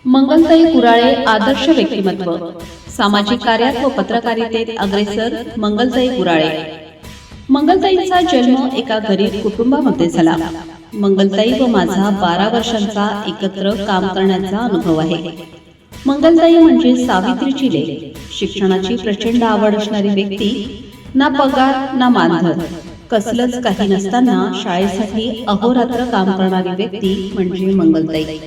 मंगलताई कुराळे आदर्श व्यक्तिमत्व. सामाजिक कार्यात व पत्रकारितेत अग्रेसर मंगलताई कुराळे. मंगलताईंचा जन्म एका गरीब कुटुंबामध्ये झाला. मंगलताई व माझा 12 वर्षांचा एकत्र काम करण्याचा अनुभव आहे. मंगलताई म्हणजे सावित्रीची लेक. शिक्षणाची प्रचंड आवड असणारी व्यक्ती. ना पगार ना मानधन, कसलंच काही नसताना शाळेसाठी अहोरात्र काम करणारी व्यक्ती म्हणजे मंगलताई.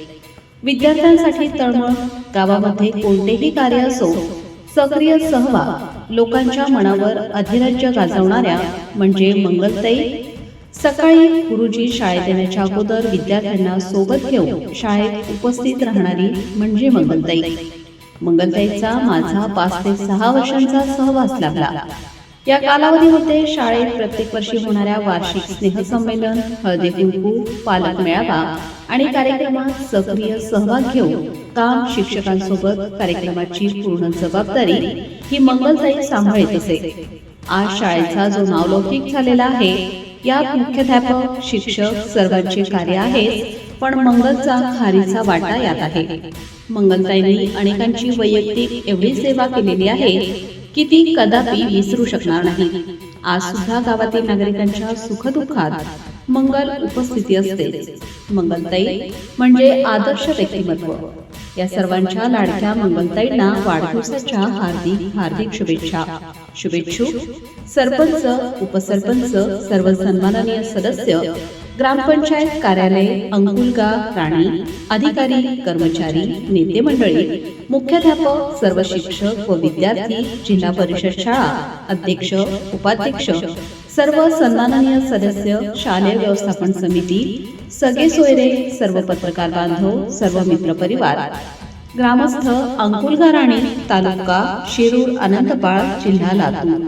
विद्यार्थ्यांसाठी तळमळ, गावामध्ये कोणतेही कार्य असो सक्रिय सहभाग, लोकांच्या मनावर अधिराज्य गाजवणाऱ्या म्हणजे मंगलताई. सकाळी गुरुजी शाळेत येण्याच्या अगोदर विद्यार्थ्यांना सोबत घेऊन शाळेत उपस्थित राहणारी म्हणजे मंगलताई. मंगलताईचा माझा 5 ते 6 वर्षांचा सहवास लाभला. या कालावधीमध्ये शाळेत प्रत्येक वर्षी होणाऱ्या वार्षिक स्नेहसंमेलन, हळदी कुंकू, पालक मेळावा आणि कार्यक्रमात सक्रिय सहभाग घेऊन काम, शिक्षकांसोबत कार्यक्रमाची पूर्ण जबाबदारी ही मंगलताई सांभाळत असे. आज शाळेचा जो नावलौकिक झालेला आहे, यात मुख्याध्यापक, शिक्षक सर्वांचे कार्य आहे, पण मंगलचा खारीचा वाटा यात आहे. मंगलताईंनी अनेकांची वैयक्तिक एवढी सेवा केलेली आहे की ती कदापि विसरू शकणार नाही. आज सुद्धा गावातील नागरिकांच्या सुखदुःखात मंगल उपस्थिती असते. मंगलताई म्हणजे आदर्श व्यक्तिमत्व. या सर्वांच्या लाडक्या मंगलताईंना वाढदिवसाच्या हार्दिक शुभेच्छा. शुभेच्छुक सरपंच, उपसरपंच, सर्व सन्माननीय सदस्य, ग्रामपंचायत कार्यालय, अंकुलगाव, राणी, अधिकारी, कर्मचारी, नेते मंडळी, मुख्याध्यापक, सर्व शिक्षक व विद्यार्थी, जिल्हा परिषद शाळा अध्यक्ष, उपाध्यक्ष, सर्व सन्माननीय सदस्य, शालेय व्यवस्थापन समिती, सगळे सोयरे, सर्व पत्रकार बांधव, सर्व मित्रपरिवार, ग्रामस्थ, अंकुलगाव, राणी, तालुका शिरूर, आनंदबाळ, जिल्हा लातूर.